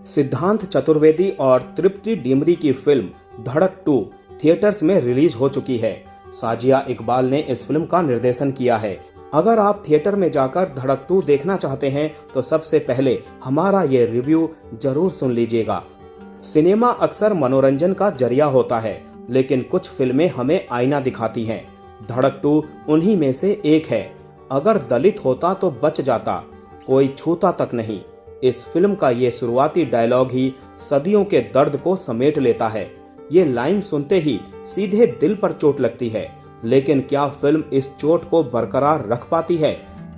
सिद्धांत चतुर्वेदी और तृप्ति डिमरी की फिल्म धड़क 2 थिएटर्स में रिलीज हो चुकी है। साजिया इकबाल ने इस फिल्म का निर्देशन किया है। अगर आप थिएटर में जाकर धड़क 2 देखना चाहते हैं तो सबसे पहले हमारा ये रिव्यू जरूर सुन लीजिएगा। सिनेमा अक्सर मनोरंजन का जरिया होता है, लेकिन कुछ फिल्में हमें आईना दिखाती हैं। धड़क 2 उन्हीं में से एक है। अगर दलित होता तो बच जाता, कोई छूता तक नहीं। इस फिल्म का ये शुरुआती डायलॉग ही सदियों के दर्द को समेट लेता है। ये लाइन सुनते ही सीधे दिल पर चोट लगती है। लेकिन क्या फिल्म इस चोट को बरकरार रख पाती है?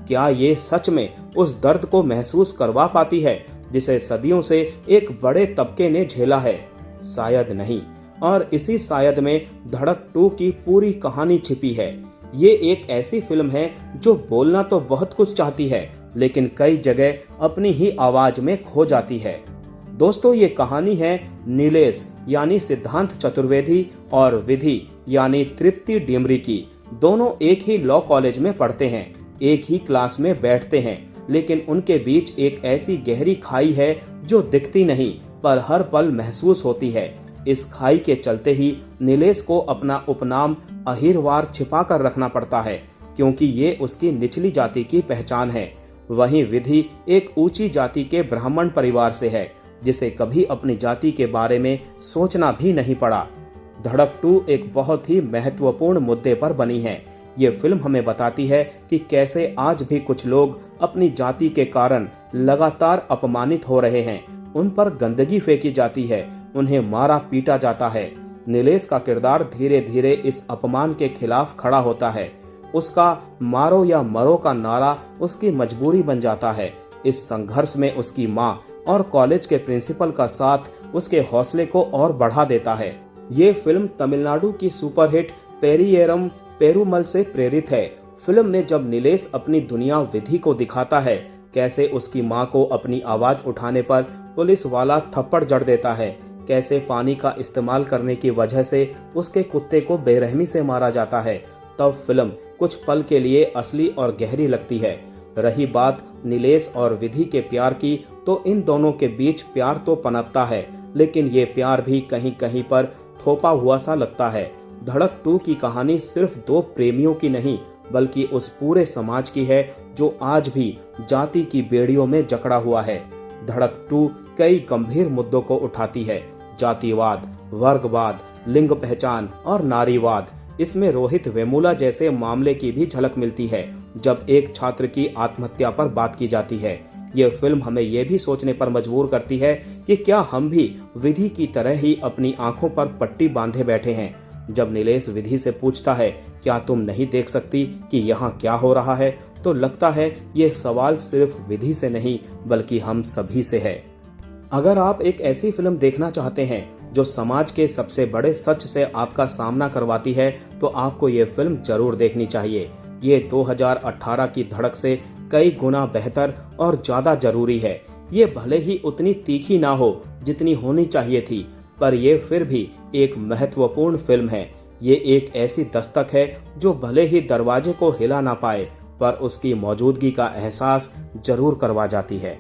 क्या ये सच में उस दर्द को महसूस करवा पाती है जिसे सदियों से एक बड़े तबके ने झेला है? शायद नहीं। और इसी शायद में धड़क 2 की पूरी कहानी छिपी है। ये एक ऐसी फिल्म है जो बोलना तो बहुत कुछ चाहती है, लेकिन कई जगह अपनी ही आवाज में खो जाती है। दोस्तों, ये कहानी है नीलेश यानी सिद्धांत चतुर्वेदी और विधि यानी तृप्ति डिमरी की। दोनों एक ही लॉ कॉलेज में पढ़ते हैं, एक ही क्लास में बैठते हैं, लेकिन उनके बीच एक ऐसी गहरी खाई है जो दिखती नहीं पर हर पल महसूस होती है। इस खाई के चलते ही नीलेश को अपना उपनाम अहिरवार छिपा कर रखना पड़ता है, क्योंकि ये उसकी निचली जाति की पहचान है। वहीं विधि एक ऊंची जाति के ब्राह्मण परिवार से है, जिसे कभी अपनी जाति के बारे में सोचना भी नहीं पड़ा। धड़क 2 एक बहुत ही महत्वपूर्ण मुद्दे पर बनी है। ये फिल्म हमें बताती है कि कैसे आज भी कुछ लोग अपनी जाति के कारण लगातार अपमानित हो रहे हैं। उन पर गंदगी फेंकी जाती है, उन्हें मारा पीटा जाता है। नीलेश का किरदार धीरे धीरे इस अपमान के खिलाफ खड़ा होता है। उसका मारो या मरो का नारा उसकी मजबूरी बन जाता है। इस संघर्ष में उसकी माँ और कॉलेज के प्रिंसिपल का साथ उसके हौसले को और बढ़ा देता है। ये फिल्म तमिलनाडु की सुपरहिट पेरियरम पेरुमल से प्रेरित है। फिल्म में जब नीलेश अपनी दुनिया विधि को दिखाता है, कैसे उसकी माँ को अपनी आवाज उठाने पर पुलिस वाला थप्पड़ जड़ देता है, कैसे पानी का इस्तेमाल करने की वजह से उसके कुत्ते को बेरहमी से मारा जाता है, तब फिल्म कुछ पल के लिए असली और गहरी लगती है। रही बात नीलेश और विधि के प्यार की, तो इन दोनों के बीच प्यार तो पनपता है, लेकिन ये प्यार भी कहीं कहीं पर थोपा हुआ सा लगता है। धड़क 2 की कहानी सिर्फ 2 प्रेमियों की नहीं, बल्कि उस पूरे समाज की है जो आज भी जाति की बेड़ियों में जकड़ा हुआ है। धड़क 2 कई गंभीर मुद्दों को उठाती है, जातिवाद, वर्गवाद, लिंग पहचान और नारीवाद। इसमें रोहित वेमुला जैसे मामले की भी झलक मिलती है, जब एक छात्र की आत्महत्या पर बात की जाती है। यह फिल्म हमें यह भी सोचने पर मजबूर करती है कि क्या हम भी विधि की तरह ही अपनी आंखों पर पट्टी बांधे बैठे हैं। जब नीलेश विधि से पूछता है, क्या तुम नहीं देख सकती कि यहाँ क्या हो रहा है, तो लगता है ये सवाल सिर्फ विधि से नहीं बल्कि हम सभी से है। अगर आप एक ऐसी फिल्म देखना चाहते हैं जो समाज के सबसे बड़े सच से आपका सामना करवाती है, तो आपको ये फिल्म जरूर देखनी चाहिए। ये 2018 की धड़क से कई गुना बेहतर और ज्यादा जरूरी है। ये भले ही उतनी तीखी ना हो जितनी होनी चाहिए थी, पर यह फिर भी एक महत्वपूर्ण फिल्म है। ये एक ऐसी दस्तक है जो भले ही दरवाजे को हिला ना पाए, पर उसकी मौजूदगी का एहसास जरूर करवा जाती है।